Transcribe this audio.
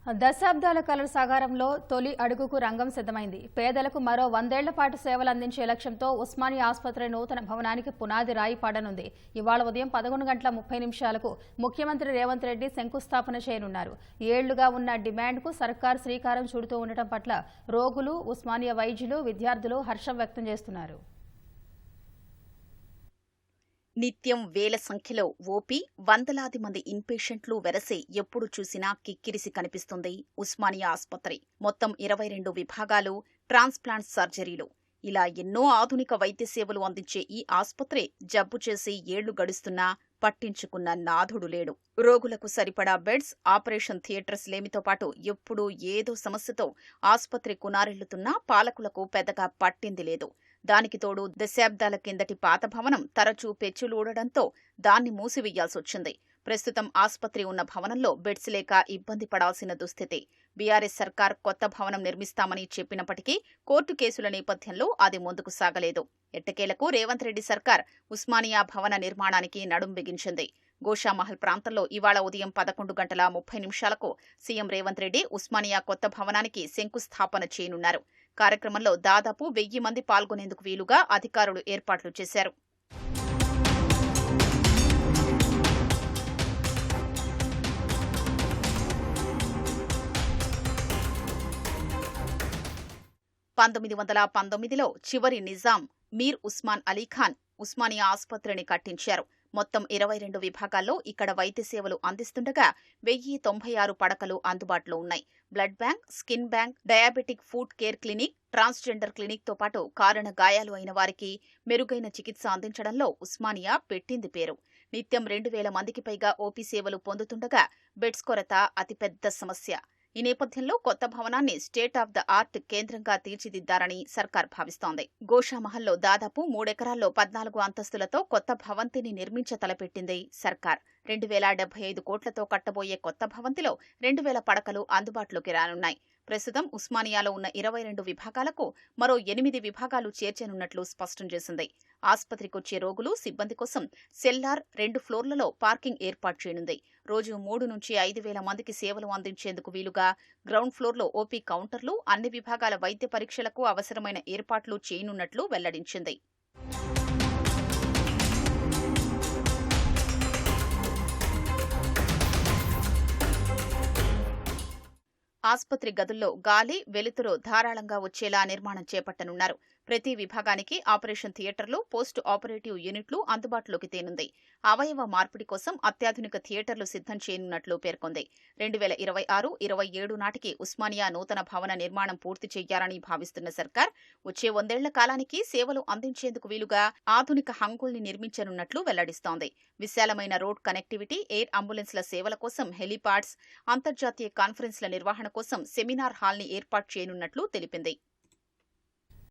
దశాబ్దాల కలల సాకారంలో తొలి అడుగుకు రంగం సిద్ధమైంది. పేదలకు మరో 100 ఏళ్ల పాటు సేవలు అందించే లక్ష్యంతో ఉస్మానియా ఆసుపత్రి నూతన భవనానికి పునాది రాయి పడనుంది. ఇవాళ ఉదయం 11:30 ముఖ్యమంత్రి రేవంత్ రెడ్డి శంకుస్థాపన చేయనున్నారు. ఏళ్లుగా ఉన్న డిమాండ్కు సర్కార్ శ్రీకారం చుడుతూ ఉండటం పట్ల రోగులు, ఉస్మానియా వైద్యులు, విద్యార్థులు హర్షం వ్యక్తం చేస్తున్నారు. నిత్యం వేల సంఖ్యలో ఓపీ, వందలాది మంది ఇన్పేషెంట్లు వెరసి ఎప్పుడు చూసినా కిక్కిరిసి కనిపిస్తుంది ఉస్మానియా ఆసుపత్రి. మొత్తం 22 విభాగాలు, ట్రాన్స్ప్లాంట్ సర్జరీలు, ఇలా ఎన్నో ఆధునిక వైద్య సేవలు అందించే ఈ ఆసుపత్రి జబ్బు చేసి ఏళ్లు గడుస్తున్నా పట్టించుకున్న నాథుడు లేడు. రోగులకు సరిపడా బెడ్స్, ఆపరేషన్ థియేటర్స్ లేమితో పాటు ఎప్పుడూ ఏదో సమస్యతో ఆసుపత్రి కునారెళ్లుతున్నా పాలకులకు పెద్దగా పట్టింది లేదు. దానికి తోడు దశాబ్దాల కిందటి పాత భవనం తరచూ పెచ్చులూడడంతో దాన్ని మూసివేయాల్సొచ్చింది. ప్రస్తుతం ఆసుపత్రి ఉన్న భవనంలో బెడ్స్ లేక ఇబ్బంది పడాల్సిన దుస్థితి. బీఆర్ఎస్ సర్కార్ కొత్త భవనం నిర్మిస్తామని చెప్పినప్పటికీ కోర్టు కేసుల నేపథ్యంలో అది ముందుకు సాగలేదు. ఎట్టకేలకు రేవంత్ రెడ్డి సర్కార్ ఉస్మానియా భవన నిర్మాణానికి నడుం బిగించింది. గోషామహల్ ప్రాంతంలో ఇవాళ ఉదయం 11:30 సీఎం రేవంత్ రెడ్డి ఉస్మానియా కొత్త భవనానికి శంకుస్థాపన చేయనున్నారు. కార్యక్రమంలో దాదాపు 1000 మంది పాల్గొనేందుకు వీలుగా అధికారులు ఏర్పాట్లు చేశారు. లో చివరి నిజాం మీర్ ఉస్మాన్ అలీఖాన్ ఉస్మానియా ఆసుపత్రిని కట్టించారు. మొత్తం 22 విభాగాల్లో ఇక్కడ వైద్య సేవలు అందిస్తుండగా 1096 పడకలు అందుబాటులో ఉన్నాయి. Blood bank, skin bank, diabetic foot care clinic, transgender క్లినిక్తో పాటు కారణ గాయాలు అయిన వారికి మెరుగైన చికిత్స అందించడంలో ఉస్మానియా పెట్టింది పేరు. నిత్యం 2000 మందికి పైగా ఓపీ సేవలు పొందుతుండగా బెడ్స్ కొరత అతిపెద్ద సమస్య. ఈ నేపథ్యంలో కొత్త భవనాన్ని స్టేట్ ఆఫ్ ద ఆర్ట్ కేంద్రంగా తీర్చిదిద్దారని సర్కార్ భావిస్తోంది. గోషామహల్లో దాదాపు 3 ఎకరాల్లో 14 అంతస్తులతో కొత్త భవంతిని నిర్మించ తలపెట్టింది సర్కార్. 2075 కోట్లతో కట్టబోయే కొత్త భవంతిలో 2000 పడకలు అందుబాటులోకి రానున్నాయి. ప్రస్తుతం ఉస్మానియాలో ఉన్న 22 విభాగాలకు మరో 8 విభాగాలు చేర్చనున్నట్లు స్పష్టం చేసింది. ఆసుపత్రికొచ్చే రోగులు, సిబ్బంది కోసం సెల్లార్ 2 ఫ్లోర్లలో పార్కింగ్ ఏర్పాటు చేయనుంది. రోజు 3 నుంచి 5,000 మందికి సేవలు అందించేందుకు వీలుగా గ్రౌండ్ ఫ్లోర్లో ఓపీ కౌంటర్లు, అన్ని విభాగాల వైద్య పరీక్షలకు అవసరమైన ఏర్పాట్లు చేయనున్నట్లు వెల్లడించింది. ఆసుపత్రి గదుల్లో గాలి, వెలుతురు ధారాళంగా వచ్చేలా నిర్మాణం చేపట్టనున్నారు. ప్రతి విభాగానికి ఆపరేషన్ థియేటర్లు, పోస్ట్ ఆపరేటివ్ యూనిట్లు అందుబాటులోకి తేనుంది. అవయవ మార్పిడి కోసం అత్యాధునిక థియేటర్లు సిద్ధం చేయనున్నట్లు పేర్కొంది. 2026-27 నాటికి ఉస్మానియా నూతన భవన నిర్మాణం పూర్తి చేయాలని భావిస్తున్న సర్కార్ వచ్చే 100 ఏళ్ల కాలానికి సేవలు అందించేందుకు వీలుగా ఆధునిక హంగుల్ని నిర్మించనున్నట్లు వెల్లడిస్తోంది. విశాలమైన రోడ్ కనెక్టివిటీ, ఎయిర్ అంబులెన్స్ల సేవల కోసం హెలిపాడ్స్, అంతర్జాతీయ కాన్ఫరెన్స్ల నిర్వహణ కోసం సెమినార్ హాల్ని ఏర్పాటు చేయనున్నట్లు తెలిపింది.